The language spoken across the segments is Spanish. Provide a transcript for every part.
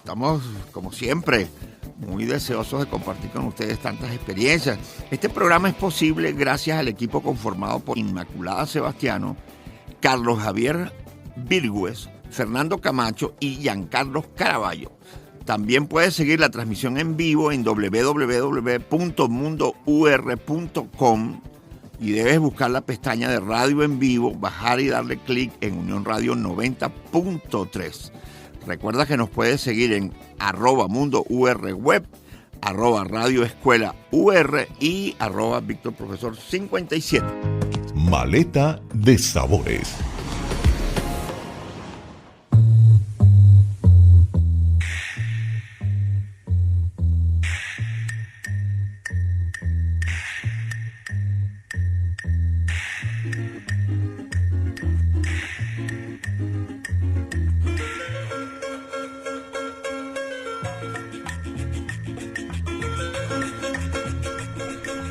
estamos, como siempre, muy deseosos de compartir con ustedes tantas experiencias. Este programa es posible gracias al equipo conformado por Inmaculada Sebastiano, Carlos Javier Virgües, Fernando Camacho y Giancarlos Caraballo. También puedes seguir la transmisión en vivo en www.mundour.com y debes buscar la pestaña de Radio en Vivo, bajar y darle clic en Unión Radio 90.3. Recuerda que nos puedes seguir en @MundoURWeb, @Radio Escuela UR y @VictorProfesor57. Maleta de sabores.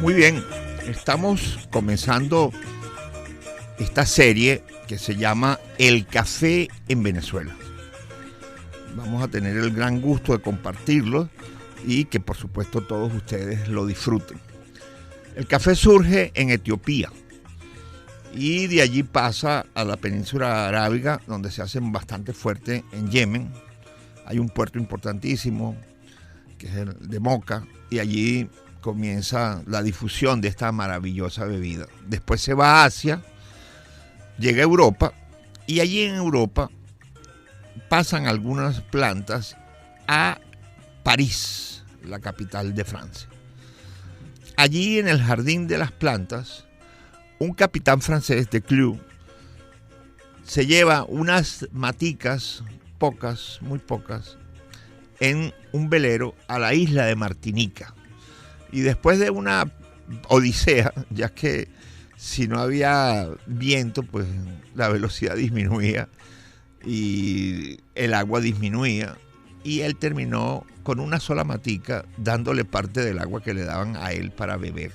Muy bien, estamos comenzando esta serie que se llama El Café en Venezuela. Vamos a tener el gran gusto de compartirlo y que por supuesto todos ustedes lo disfruten. El café surge en Etiopía y de allí pasa a la península arábiga, donde se hace bastante fuerte en Yemen. Hay un puerto importantísimo que es el de Moca y allí comienza la difusión de esta maravillosa bebida. Después se va a Asia, llega a Europa y allí en Europa pasan algunas plantas a París, la capital de Francia. Allí en el jardín de las plantas, un capitán francés de Clou se lleva unas maticas, pocas, muy pocas, en un velero a la isla de Martinica. Y después de una odisea, ya que si no había viento, pues la velocidad disminuía y el agua disminuía, y él terminó con una sola matica dándole parte del agua que le daban a él para beber.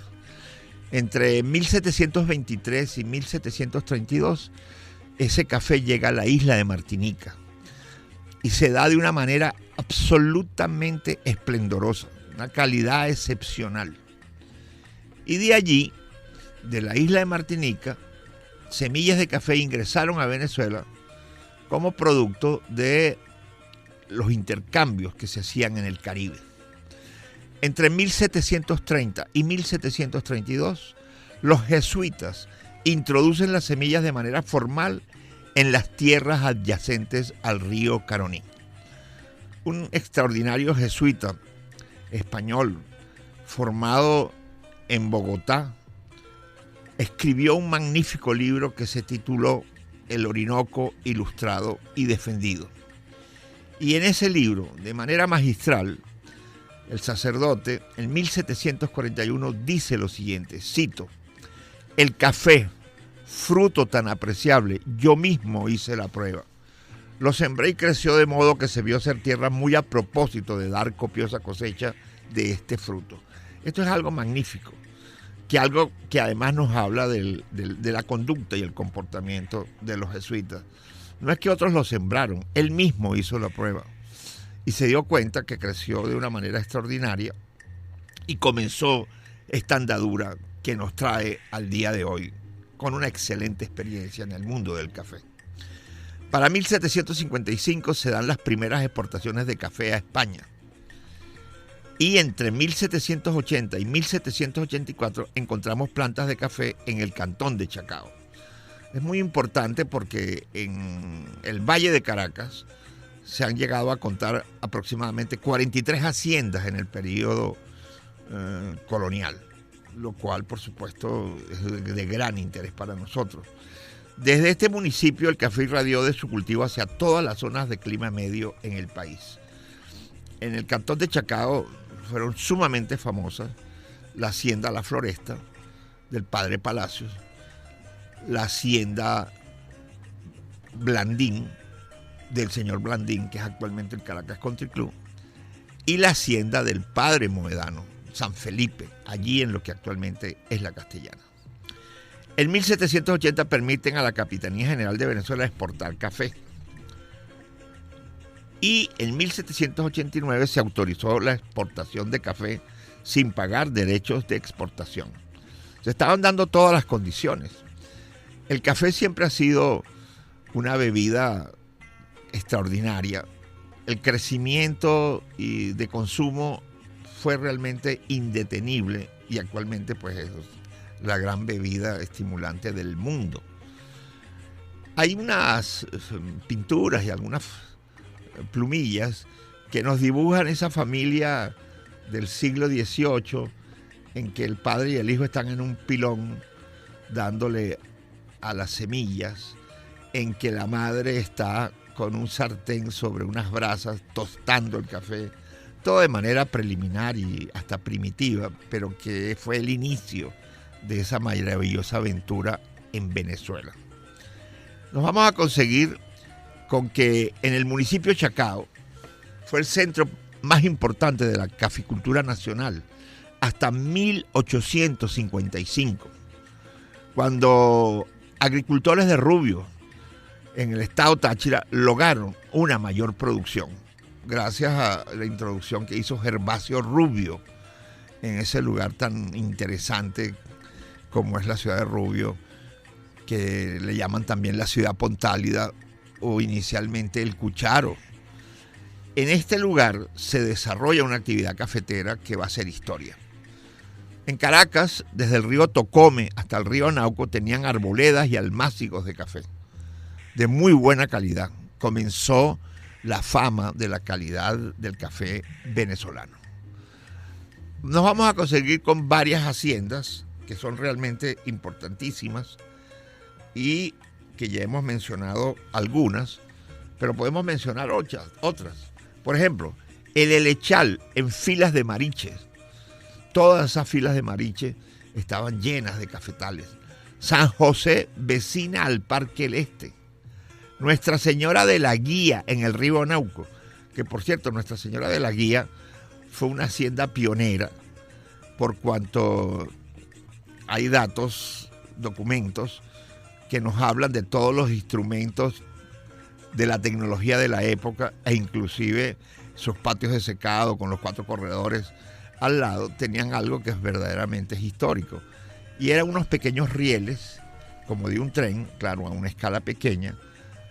Entre 1723 y 1732, ese café llega a la isla de Martinica y se da de una manera absolutamente esplendorosa, una calidad excepcional. Y de allí, de la isla de Martinica, semillas de café ingresaron a Venezuela como producto de los intercambios que se hacían en el Caribe. Entre 1730 y 1732, los jesuitas introducen las semillas de manera formal en las tierras adyacentes al río Caroní. Un extraordinario jesuita español formado en Bogotá escribió un magnífico libro que se tituló El Orinoco Ilustrado y Defendido. Y en ese libro, de manera magistral, el sacerdote en 1741 dice lo siguiente, cito: el café, fruto tan apreciable, yo mismo hice la prueba. Lo sembré y creció de modo que se vio ser tierra muy a propósito de dar copiosa cosecha de este fruto. Esto es algo magnífico, algo que además nos habla de la conducta y el comportamiento de los jesuitas. No es que otros lo sembraron, él mismo hizo la prueba y se dio cuenta que creció de una manera extraordinaria y comenzó esta andadura que nos trae al día de hoy con una excelente experiencia en el mundo del café. Para 1755 se dan las primeras exportaciones de café a España. Y entre 1780 y 1784 encontramos plantas de café en el cantón de Chacao. Es muy importante porque en el Valle de Caracas se han llegado a contar aproximadamente 43 haciendas en el periodo colonial, lo cual por supuesto es de gran interés para nosotros. Desde este municipio el café irradió de su cultivo hacia todas las zonas de clima medio en el país. En el cantón de Chacao fueron sumamente famosas la hacienda La Floresta del padre Palacios, la hacienda Blandín del señor Blandín, que es actualmente el Caracas Country Club, y la hacienda del padre Moedano, San Felipe, allí en lo que actualmente es la Castellana. En 1780 permiten a la Capitanía General de Venezuela exportar café. y en 1789 se autorizó la exportación de café sin pagar derechos de exportación. Se estaban dando todas las condiciones. El café siempre ha sido una bebida extraordinaria. El crecimiento de consumo fue realmente indetenible y actualmente pues es la gran bebida estimulante del mundo. Hay unas pinturas y algunas plumillas que nos dibujan esa familia del siglo XVIII en que el padre y el hijo están en un pilón dándole a las semillas, en que la madre está con un sartén sobre unas brasas tostando el café, todo de manera preliminar y hasta primitiva, pero que fue el inicio de esa maravillosa aventura en Venezuela. Nos vamos a conseguir con que en el municipio de Chacao fue el centro más importante de la caficultura nacional hasta 1855, cuando agricultores de Rubio en el estado Táchira lograron una mayor producción gracias a la introducción que hizo Gervasio Rubio en ese lugar tan interesante como es la ciudad de Rubio, que le llaman también la ciudad Pontálida o inicialmente el Cucharo. En este lugar se desarrolla una actividad cafetera que va a ser historia. En Caracas, desde el río Tocome hasta el río Nauco, tenían arboledas y almácigos de café de muy buena calidad. Comenzó la fama de la calidad del café venezolano. Nos vamos a conseguir con varias haciendas que son realmente importantísimas y que ya hemos mencionado algunas, pero podemos mencionar otras. Por ejemplo, el Helechal en Filas de Mariche. Todas esas filas de Mariche estaban llenas de cafetales. San José, vecina al Parque El Este. Nuestra Señora de la Guía en el río Nauco, que por cierto, Nuestra Señora de la Guía fue una hacienda pionera por cuanto hay datos, documentos que nos hablan de todos los instrumentos de la tecnología de la época e inclusive sus patios de secado con los 4 corredores al lado tenían algo que es verdaderamente histórico. Y eran unos pequeños rieles, como de un tren, claro, a una escala pequeña,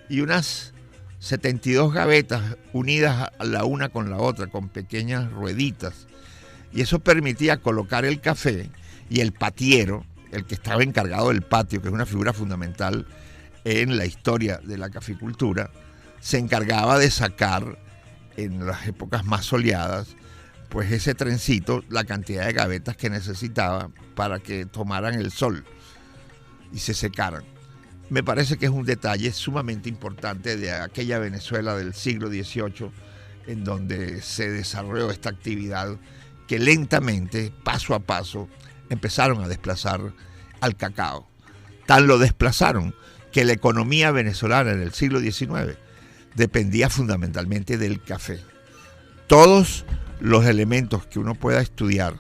y unas 72 gavetas unidas a la una con la otra, con pequeñas rueditas. Y eso permitía colocar el café y el patiero, el que estaba encargado del patio, que es una figura fundamental en la historia de la caficultura, se encargaba de sacar en las épocas más soleadas pues ese trencito, la cantidad de gavetas que necesitaba para que tomaran el sol y se secaran. Me parece que es un detalle sumamente importante de aquella Venezuela del siglo XVIII en donde se desarrolló esta actividad que lentamente, paso a paso, empezaron a desplazar al cacao. Tan lo desplazaron que la economía venezolana en el siglo XIX dependía fundamentalmente del café. Todos los elementos que uno pueda estudiar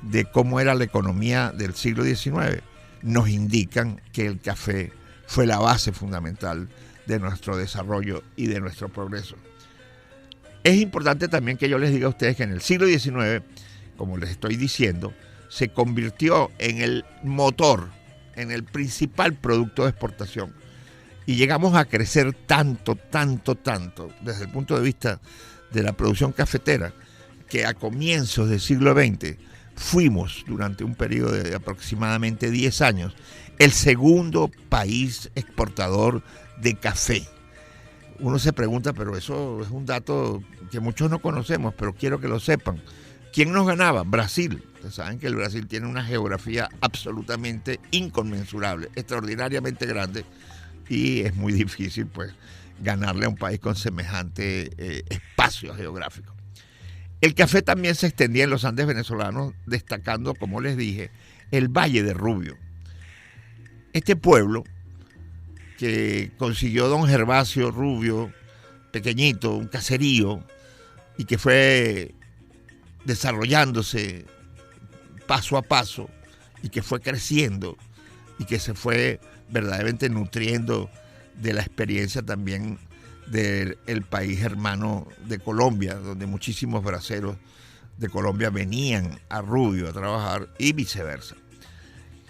de cómo era la economía del siglo XIX nos indican que el café fue la base fundamental de nuestro desarrollo y de nuestro progreso. Es importante también que yo les diga a ustedes que en el siglo XIX, como les estoy diciendo, se convirtió en el motor, en el principal producto de exportación. Y llegamos a crecer tanto, desde el punto de vista de la producción cafetera, que a comienzos del siglo XX fuimos, durante un periodo de aproximadamente 10 años, el segundo país exportador de café. Uno se pregunta, pero eso es un dato que muchos no conocemos, pero quiero que lo sepan. ¿Quién nos ganaba? Brasil. Ustedes saben que el Brasil tiene una geografía absolutamente inconmensurable, extraordinariamente grande, y es muy difícil pues ganarle a un país con semejante espacio geográfico. El café también se extendía en los Andes venezolanos, destacando, como les dije, el Valle de Rubio. Este pueblo que consiguió don Gervasio Rubio, pequeñito, un caserío, y que fue desarrollándose paso a paso, y que fue creciendo, y que se fue verdaderamente nutriendo de la experiencia también del país hermano de Colombia, donde muchísimos braceros de Colombia venían a Rubio a trabajar y viceversa.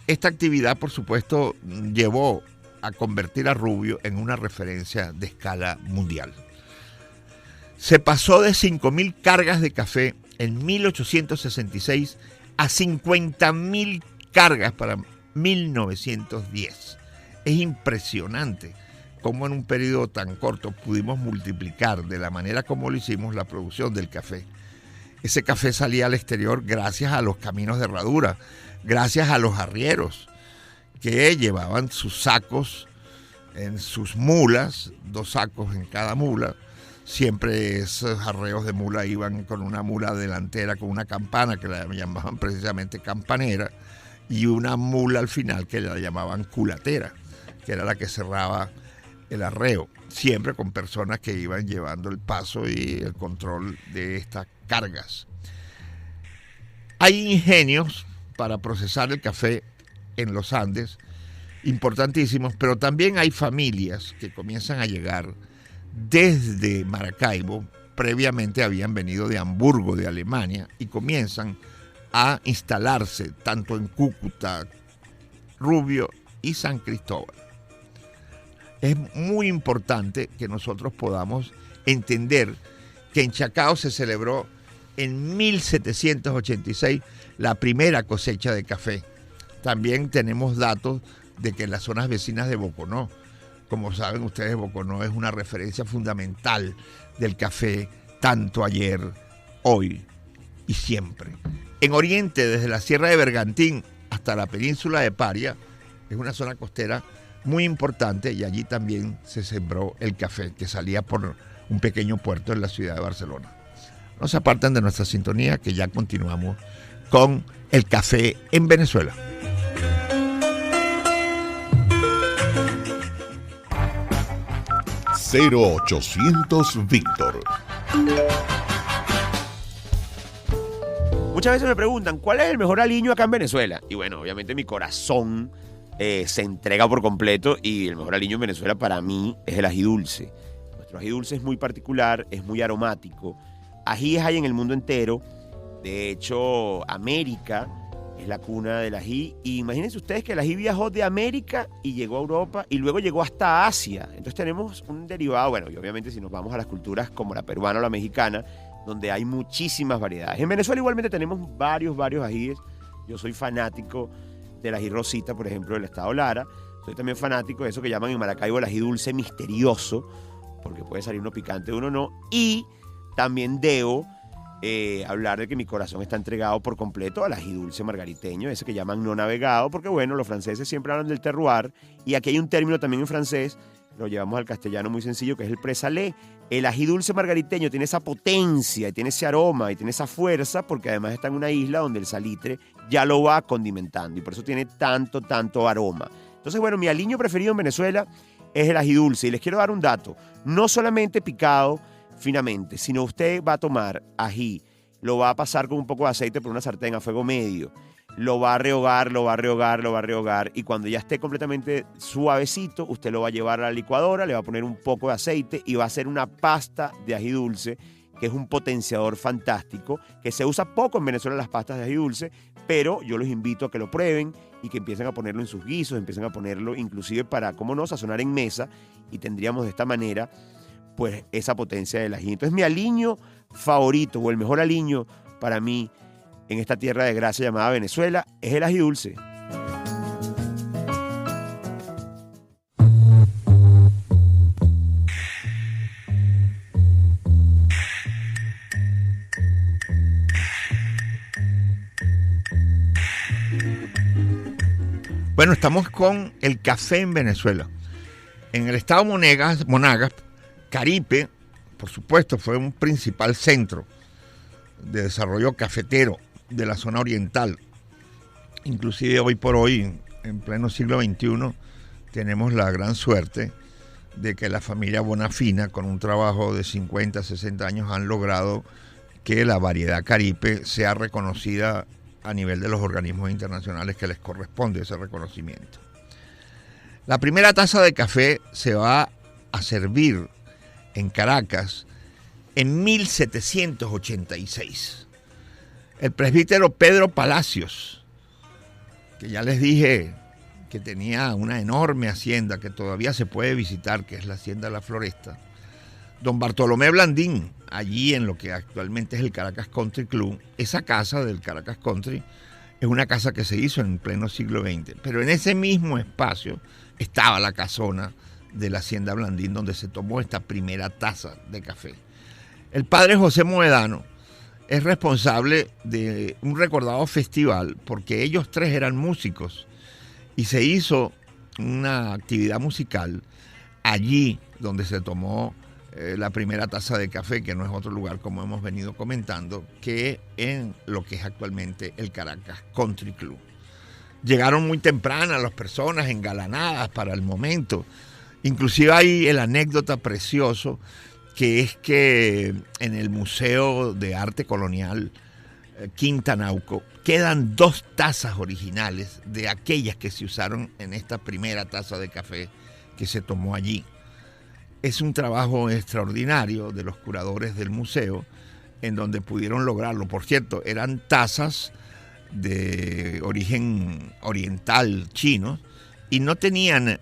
Esta actividad, por supuesto, llevó a convertir a Rubio en una referencia de escala mundial. Se pasó de 5.000 cargas de café en 1866 a 50.000 cargas para 1910. Es impresionante cómo en un periodo tan corto pudimos multiplicar de la manera como lo hicimos la producción del café. Ese café salía al exterior gracias a los caminos de herradura, gracias a los arrieros que llevaban sus sacos en sus mulas, 2 sacos en cada mula. Siempre esos arreos de mula iban con una mula delantera con una campana que la llamaban precisamente campanera y una mula al final que la llamaban culatera, que era la que cerraba el arreo, siempre con personas que iban llevando el paso y el control de estas cargas. Hay ingenios para procesar el café en los Andes importantísimos, pero también hay familias que comienzan a llegar desde Maracaibo. Previamente habían venido de Hamburgo, de Alemania, y comienzan a instalarse tanto en Cúcuta, Rubio y San Cristóbal. Es muy importante que nosotros podamos entender que en Chacao se celebró en 1786 la primera cosecha de café. También tenemos datos de que en las zonas vecinas de Boconó, como saben ustedes, Boconó es una referencia fundamental del café, tanto ayer, hoy y siempre. En Oriente, desde la Sierra de Bergantín hasta la península de Paria, es una zona costera muy importante y allí también se sembró el café que salía por un pequeño puerto en la ciudad de Barcelona. No se aparten de nuestra sintonía, que ya continuamos con el café en Venezuela. #0800 Víctor. Muchas veces me preguntan, ¿cuál es el mejor aliño acá en Venezuela? Y bueno, obviamente mi corazón se entrega por completo y el mejor aliño en Venezuela para mí es el ají dulce. Nuestro ají dulce es muy particular, es muy aromático. Ajíes hay en el mundo entero. De hecho, América es la cuna del ají. Y imagínense ustedes que el ají viajó de América y llegó a Europa y luego llegó hasta Asia. Entonces tenemos un derivado, bueno, y obviamente si nos vamos a las culturas como la peruana o la mexicana, donde hay muchísimas variedades. En Venezuela igualmente tenemos varios ajíes. Yo soy fanático del ají rosita, por ejemplo, del estado Lara. Soy también fanático de eso que llaman en Maracaibo el ají dulce misterioso, porque puede salir uno picante, uno no. Y también debo hablar de que mi corazón está entregado por completo al ají dulce margariteño, ese que llaman no navegado, porque bueno, los franceses siempre hablan del terroir, y aquí hay un término también en francés, lo llevamos al castellano muy sencillo, que es el présalé. El ají dulce margariteño tiene esa potencia, y tiene ese aroma, y tiene esa fuerza, porque además está en una isla donde el salitre ya lo va condimentando, y por eso tiene tanto aroma. Entonces, bueno, mi aliño preferido en Venezuela es el ají dulce, y les quiero dar un dato, no solamente picado finamente, sino usted va a tomar ají, lo va a pasar con un poco de aceite por una sartén a fuego medio, lo va a rehogar, y cuando ya esté completamente suavecito, usted lo va a llevar a la licuadora, le va a poner un poco de aceite y va a hacer una pasta de ají dulce, que es un potenciador fantástico, que se usa poco en Venezuela las pastas de ají dulce, pero yo los invito a que lo prueben y que empiecen a ponerlo en sus guisos, empiecen a ponerlo inclusive para, cómo no, sazonar en mesa, y tendríamos de esta manera pues esa potencia del ají. Entonces mi aliño favorito o el mejor aliño para mí en esta tierra de gracia llamada Venezuela es el ají dulce. Bueno, estamos con el café en Venezuela. En el estado Monagas, Caripe, por supuesto, fue un principal centro de desarrollo cafetero de la zona oriental. Inclusive hoy por hoy, en pleno siglo XXI, tenemos la gran suerte de que la familia Bonafina, con un trabajo de 50, 60 años, han logrado que la variedad Caripe sea reconocida a nivel de los organismos internacionales que les corresponde ese reconocimiento. La primera taza de café se va a servir en Caracas en 1786. El presbítero Pedro Palacios, que ya les dije que tenía una enorme hacienda que todavía se puede visitar, que es la Hacienda de la Floresta. Don Bartolomé Blandín, allí en lo que actualmente es el Caracas Country Club, esa casa del Caracas Country es una casa que se hizo en pleno siglo XX, pero en ese mismo espacio estaba la casona de la Hacienda Blandín, donde se tomó esta primera taza de café. El padre José Moedano es responsable de un recordado festival, porque ellos tres eran músicos, y se hizo una actividad musical allí donde se tomó la primera taza de café, que no es otro lugar, como hemos venido comentando, que en lo que es actualmente el Caracas Country Club. Llegaron muy tempranas las personas engalanadas para el momento. Inclusive hay el anécdota precioso, que es que en el Museo de Arte Colonial Quinta Nauco quedan 2 tazas originales de aquellas que se usaron en esta primera taza de café que se tomó allí. Es un trabajo extraordinario de los curadores del museo, en donde pudieron lograrlo. Por cierto, eran tazas de origen oriental chino y no tenían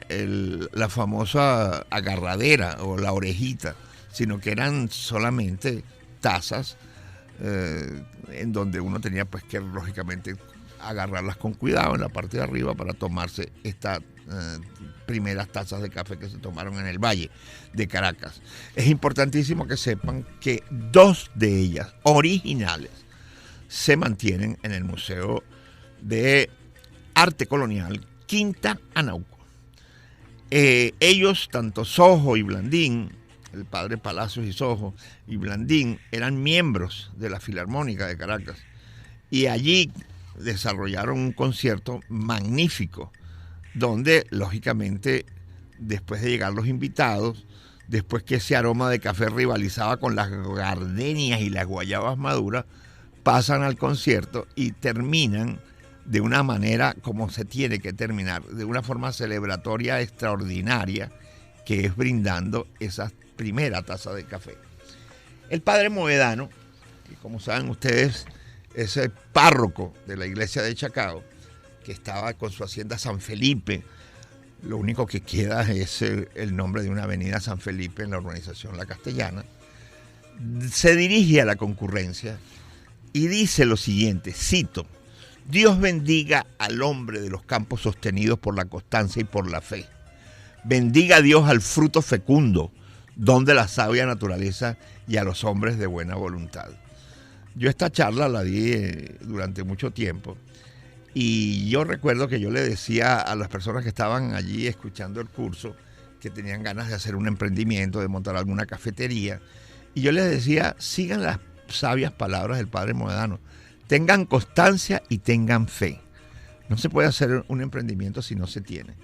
la famosa agarradera o la orejita, sino que eran solamente tazas en donde uno tenía pues que lógicamente agarrarlas con cuidado en la parte de arriba para tomarse estas primeras tazas de café que se tomaron en el Valle de Caracas. Es importantísimo que sepan que 2 de ellas originales se mantienen en el Museo de Arte Colonial Quinta Anauco. Ellos, tanto Sojo y Blandín, el padre Palacios y Sojo y Blandín, eran miembros de la Filarmónica de Caracas, y allí desarrollaron un concierto magnífico, donde lógicamente después de llegar los invitados, después que ese aroma de café rivalizaba con las gardenias y las guayabas maduras, pasan al concierto y terminan de una manera como se tiene que terminar, de una forma celebratoria extraordinaria, que es brindando esa primera taza de café. El padre Moedano, que como saben ustedes es el párroco de la iglesia de Chacao, que estaba con su hacienda San Felipe. Lo único que queda es el nombre de una avenida San Felipe en la urbanización La Castellana. Se dirige a la concurrencia y dice lo siguiente, cito: Dios bendiga al hombre de los campos sostenidos por la constancia y por la fe. Bendiga a Dios al fruto fecundo, don de la sabia naturaleza, y a los hombres de buena voluntad. Yo esta charla la di durante mucho tiempo, y yo recuerdo que yo le decía a las personas que estaban allí escuchando el curso, que tenían ganas de hacer un emprendimiento, de montar alguna cafetería, y yo les decía, sigan las sabias palabras del padre Moedano, tengan constancia y tengan fe. No se puede hacer un emprendimiento si no se tiene.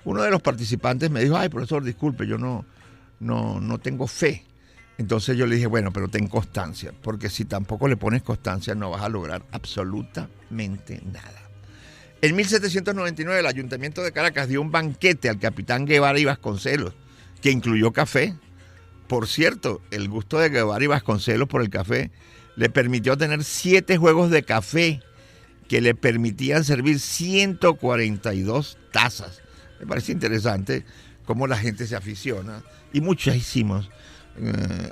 Uno de los participantes me dijo, ay, profesor, disculpe, yo no tengo fe. Entonces yo le dije, bueno, pero ten constancia, porque si tampoco le pones constancia no vas a lograr absolutamente nada. En 1799 el Ayuntamiento de Caracas dio un banquete al capitán Guevara y Vasconcelos, que incluyó café. Por cierto, el gusto de Guevara y Vasconcelos por el café le permitió tener 7 juegos de café que le permitían servir 142 tazas. Me parece interesante cómo la gente se aficiona, y muchísimos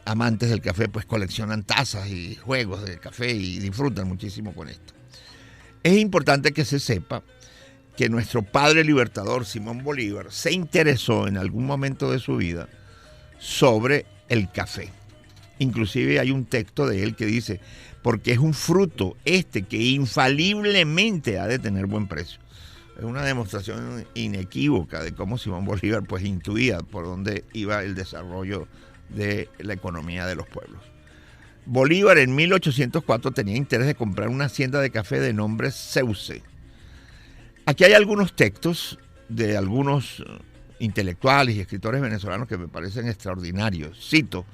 amantes del café pues coleccionan tazas y juegos de café y disfrutan muchísimo con esto. Es importante que se sepa que nuestro padre libertador Simón Bolívar se interesó en algún momento de su vida sobre el café. Inclusive hay un texto de él que dice, porque es un fruto que infaliblemente ha de tener buen precio. Es una demostración inequívoca de cómo Simón Bolívar pues intuía por dónde iba el desarrollo de la economía de los pueblos. Bolívar en 1804 tenía interés de comprar una hacienda de café de nombre Sauce. Aquí hay algunos textos de algunos intelectuales y escritores venezolanos que me parecen extraordinarios. Cito: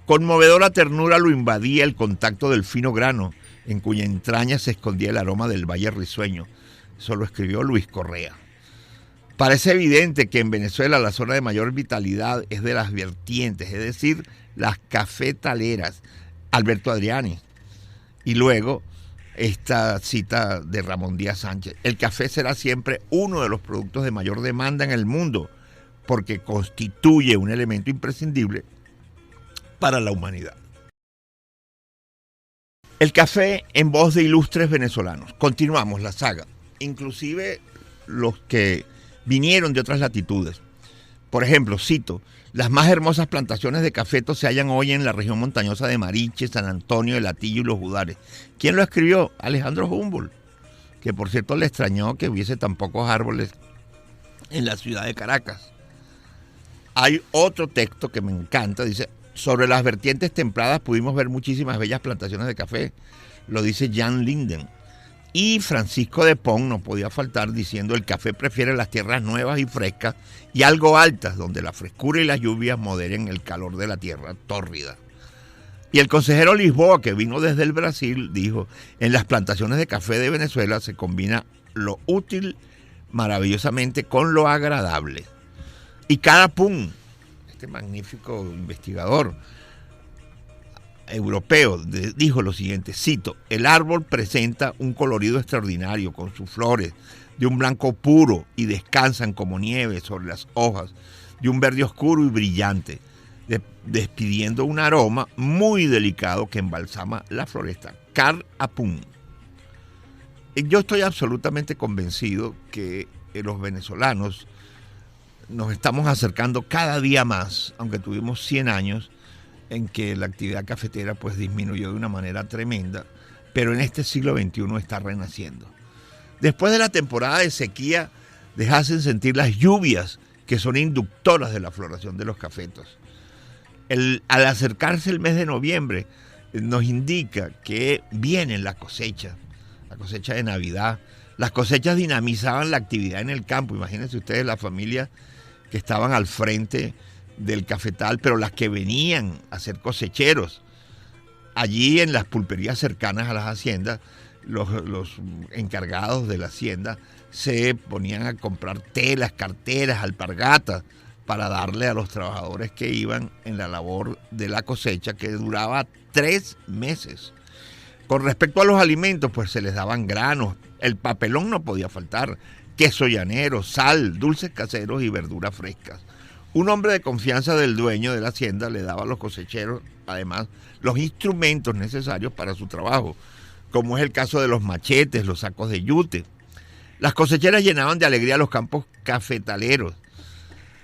conmovedora ternura lo invadía el contacto del fino grano, en cuya entraña se escondía el aroma del valle risueño. Eso lo escribió Luis Correa. Parece evidente que en Venezuela la zona de mayor vitalidad es de las vertientes, es decir, las cafetaleras. Alberto Adriani. Y luego esta cita de Ramón Díaz Sánchez. El café será siempre uno de los productos de mayor demanda en el mundo porque constituye un elemento imprescindible para la humanidad. El café en voz de ilustres venezolanos. Continuamos la saga. Inclusive los que vinieron de otras latitudes. Por ejemplo, cito, las más hermosas plantaciones de cafetos se hallan hoy en la región montañosa de Mariche, San Antonio, El Hatillo y Los Judares. ¿Quién lo escribió? Alejandro Humboldt, que por cierto le extrañó que hubiese tan pocos árboles en la ciudad de Caracas. Hay otro texto que me encanta, dice, sobre las vertientes templadas pudimos ver muchísimas bellas plantaciones de café, lo dice Jan Linden. Y Francisco de Pons no podía faltar diciendo el café prefiere las tierras nuevas y frescas y algo altas donde la frescura y las lluvias moderen el calor de la tierra tórrida. Y el consejero Lisboa, que vino desde el Brasil, dijo, en las plantaciones de café de Venezuela se combina lo útil maravillosamente con lo agradable. Y Carapun, este magnífico investigador europeo, dijo lo siguiente, cito, el árbol presenta un colorido extraordinario con sus flores de un blanco puro y descansan como nieve sobre las hojas de un verde oscuro y brillante, despidiendo un aroma muy delicado que embalsama la floresta. Carl Apun. Yo estoy absolutamente convencido que los venezolanos nos estamos acercando cada día más, aunque tuvimos 100 años, en que la actividad cafetera pues disminuyó de una manera tremenda, pero en este siglo XXI está renaciendo. Después de la temporada de sequía, dejasen sentir las lluvias que son inductoras de la floración de los cafetos. Al acercarse el mes de noviembre, nos indica que viene la cosecha de Navidad. Las cosechas dinamizaban la actividad en el campo. Imagínense ustedes las familias que estaban al frente del cafetal, pero las que venían a ser cosecheros. Allí en las pulperías cercanas a las haciendas, los encargados de la hacienda se ponían a comprar telas, carteras, alpargatas, para darle a los trabajadores que iban en la labor de la cosecha, que duraba 3 meses. Con respecto a los alimentos, pues se les daban granos, el papelón no podía faltar, queso llanero, sal, dulces caseros y verduras frescas. Un hombre de confianza del dueño de la hacienda le daba a los cosecheros, además, los instrumentos necesarios para su trabajo, como es el caso de los machetes, los sacos de yute. Las cosecheras llenaban de alegría los campos cafetaleros.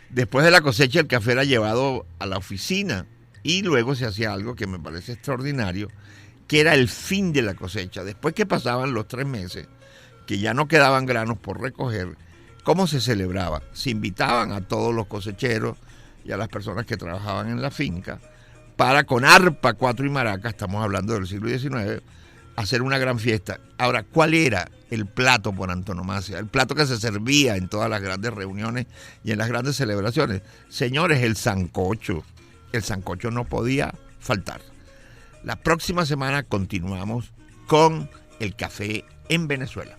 Después de la cosecha, el café era llevado a la oficina y luego se hacía algo que me parece extraordinario, que era el fin de la cosecha. Después que pasaban los 3 meses, que ya no quedaban granos por recoger, ¿cómo se celebraba? Se invitaban a todos los cosecheros y a las personas que trabajaban en la finca para con arpa, cuatro y maraca, estamos hablando del siglo XIX, hacer una gran fiesta. Ahora, ¿cuál era el plato por antonomasia? El plato que se servía en todas las grandes reuniones y en las grandes celebraciones. Señores, el sancocho. El sancocho no podía faltar. La próxima semana continuamos con el café en Venezuela.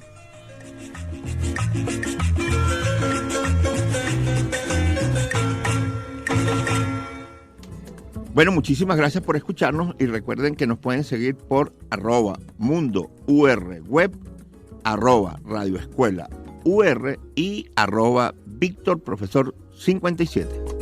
Bueno, muchísimas gracias por escucharnos y recuerden que nos pueden seguir por @mundourweb, @radioescuela UR y @VictorProfesor57.